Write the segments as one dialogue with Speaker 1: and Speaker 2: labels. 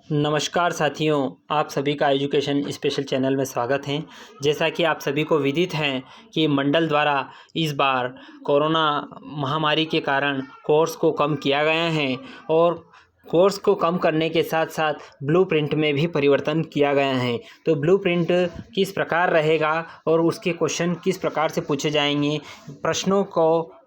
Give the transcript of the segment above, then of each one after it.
Speaker 1: नमस्कार साथियों, आप सभी का एजुकेशन स्पेशल चैनल में स्वागत है। जैसा कि आप सभी को विदित है कि मंडल द्वारा इस बार कोरोना महामारी के कारण कोर्स को कम किया गया है और कोर्स को कम करने के साथ साथ ब्लूप्रिंट में भी परिवर्तन किया गया है। तो ब्लूप्रिंट किस प्रकार रहेगा और उसके क्वेश्चन किस प्रकार से पूछे जाएंगे, प्रश्नों को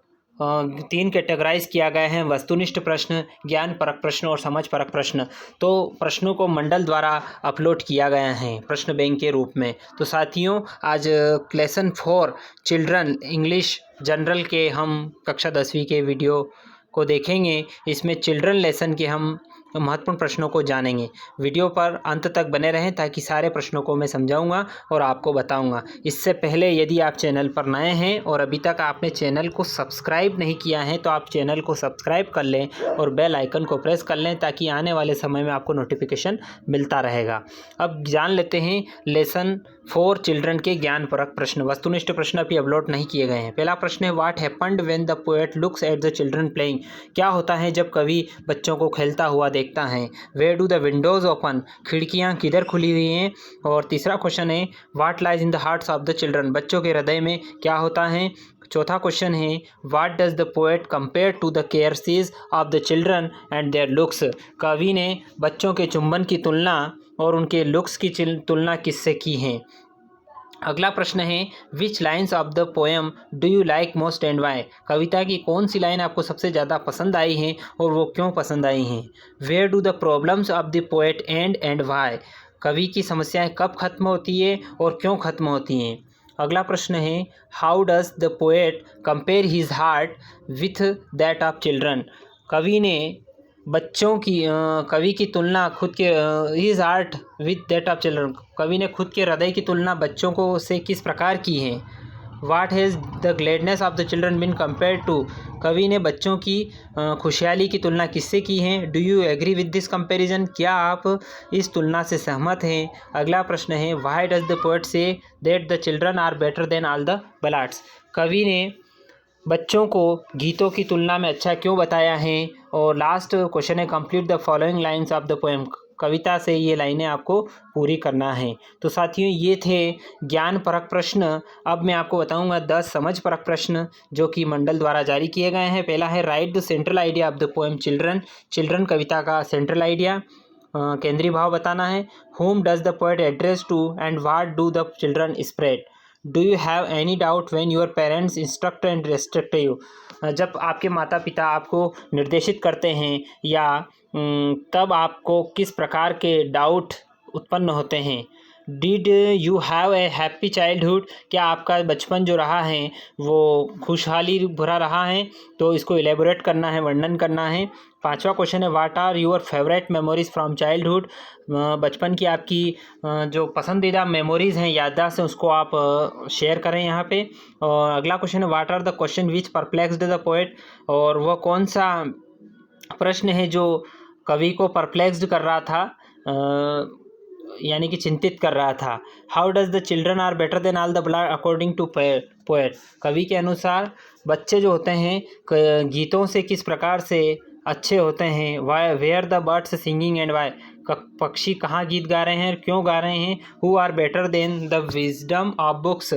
Speaker 1: 3 कैटेगराइज किया गया है: वस्तुनिष्ठ प्रश्न, ज्ञान परक प्रश्न और समझ परक प्रश्न। तो प्रश्नों को मंडल द्वारा अपलोड किया गया है प्रश्न बैंक के रूप में। तो साथियों, आज लेसन 4 चिल्ड्रन इंग्लिश जनरल के हम कक्षा 10वीं के वीडियो को देखेंगे। इसमें चिल्ड्रन लेसन के हम महत्वपूर्ण प्रश्नों को जानेंगे। वीडियो पर अंत तक बने रहें ताकि सारे प्रश्नों को मैं समझाऊंगा और आपको बताऊंगा। इससे पहले यदि आप चैनल पर नए हैं और अभी तक आपने चैनल को सब्सक्राइब नहीं किया है तो आप चैनल को सब्सक्राइब कर लें और बेल आइकन को प्रेस कर लें ताकि आने वाले समय में आपको नोटिफिकेशन मिलता रहेगा। अब जान लेते हैं लेसन 4 चिल्ड्रन के ज्ञान परक प्रश्न। वस्तुनिष्ठ प्रश्न अभी अपलोड नहीं किए गए हैं। पहला प्रश्न है, what happened when the poet looks at the children playing. क्या होता है जब कवि बच्चों को खेलता हुआ देखता है। Where do the windows open. खिड़कियाँ किधर खुली हुई हैं। और तीसरा क्वेश्चन है, what lies in the hearts of the children. बच्चों के हृदय में क्या होता है। चौथा क्वेश्चन है, what does the poet compare to the caresses of the children and their looks. कवि ने बच्चों के चुंबन की तुलना और उनके लुक्स की तुलना किससे की है। अगला प्रश्न है, which lines of the poem do you like most and why. कविता की कौन सी लाइन आपको सबसे ज़्यादा पसंद आई है और वो क्यों पसंद आई हैं। Where do the problems of the poet and why. कवि की समस्याएं कब खत्म होती है और क्यों खत्म होती हैं। अगला प्रश्न है, how does the poet compare his heart with that of children. कवि ने बच्चों की कवि की तुलना खुद के his heart with that of children. कवि ने खुद के हृदय की तुलना बच्चों को से किस प्रकार की है। What has the gladness of the children been compare to. कवि ने बच्चों की खुशहाली की तुलना किससे की है। Do you agree with this comparison. क्या आप इस तुलना से सहमत हैं। अगला प्रश्न है, why does the poet say that the children are better than all the ballads. कवि ने बच्चों को गीतों की तुलना में अच्छा क्यों बताया है। और लास्ट क्वेश्चन है, complete the following lines of the poem. कविता से ये लाइनें आपको पूरी करना है। तो साथियों, ये थे ज्ञान परक प्रश्न। अब मैं आपको बताऊंगा 10 समझ परक प्रश्न जो कि मंडल द्वारा जारी किए गए हैं। पहला है, write the central idea of the poem children. Children कविता का सेंट्रल आइडिया केंद्रीय भाव बताना है। Whom does the poet address to and what do the children spread. Do you have any doubt when your parents instruct and restrict you. जब आपके माता पिता आपको निर्देशित करते हैं या तब आपको किस प्रकार के डाउट उत्पन्न होते हैं। Did you have a happy childhood. क्या आपका बचपन जो रहा है वो खुशहाली भरा रहा है। तो इसको एलेबोरेट करना है, वर्णन करना है। पांचवा क्वेश्चन है, what are your favourite memories from childhood. बचपन की आपकी जो पसंदीदा मेमोरीज़ हैं, याददाश्त हैं, उसको आप शेयर करें यहाँ पे। और अगला क्वेश्चन है, what are the question which perplexed the poet. और वह कौन सा प्रश्न है जो कवि को परप्लेक्स्ड कर रहा था, यानी कि चिंतित कर रहा था। How does the children are better than all the ballads according to poet. कवि के अनुसार बच्चे जो होते हैं गीतों से किस प्रकार से अच्छे होते हैं। Why were the birds singing and why. पक्षी कहाँ गीत गा रहे हैं और क्यों गा रहे हैं। Who are better than the wisdom of books.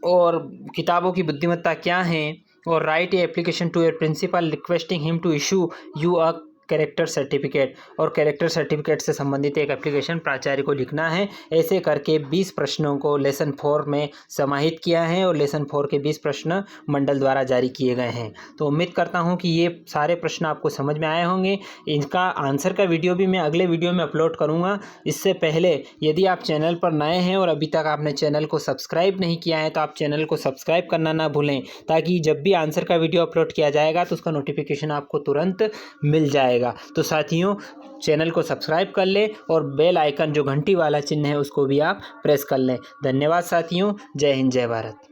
Speaker 1: और किताबों की बुद्धिमत्ता क्या है। और write a application to your principal requesting him to issue you a character certificate. और कैरेक्टर सर्टिफिकेट से संबंधित एक एप्लीकेशन प्राचार्य को लिखना है। ऐसे करके 20 प्रश्नों को लेसन 4 में समाहित किया है और लेसन 4 के 20 प्रश्न मंडल द्वारा जारी किए गए हैं। तो उम्मीद करता हूं कि ये सारे प्रश्न आपको समझ में आए होंगे। इनका आंसर का वीडियो भी मैं अगले वीडियो में अपलोड करूँगा। इससे पहले यदि आप चैनल पर नए हैं और अभी तक आपने चैनल को सब्सक्राइब नहीं किया है तो आप चैनल को सब्सक्राइब करना ना भूलें ताकि जब भी आंसर का वीडियो अपलोड किया जाएगा तो उसका नोटिफिकेशन आपको तुरंत मिल जाएगा। तो साथियों, चैनल को सब्सक्राइब कर लें और बेल आइकन जो घंटी वाला चिन्ह है उसको भी आप प्रेस कर लें। धन्यवाद साथियों। जय हिंद, जय भारत।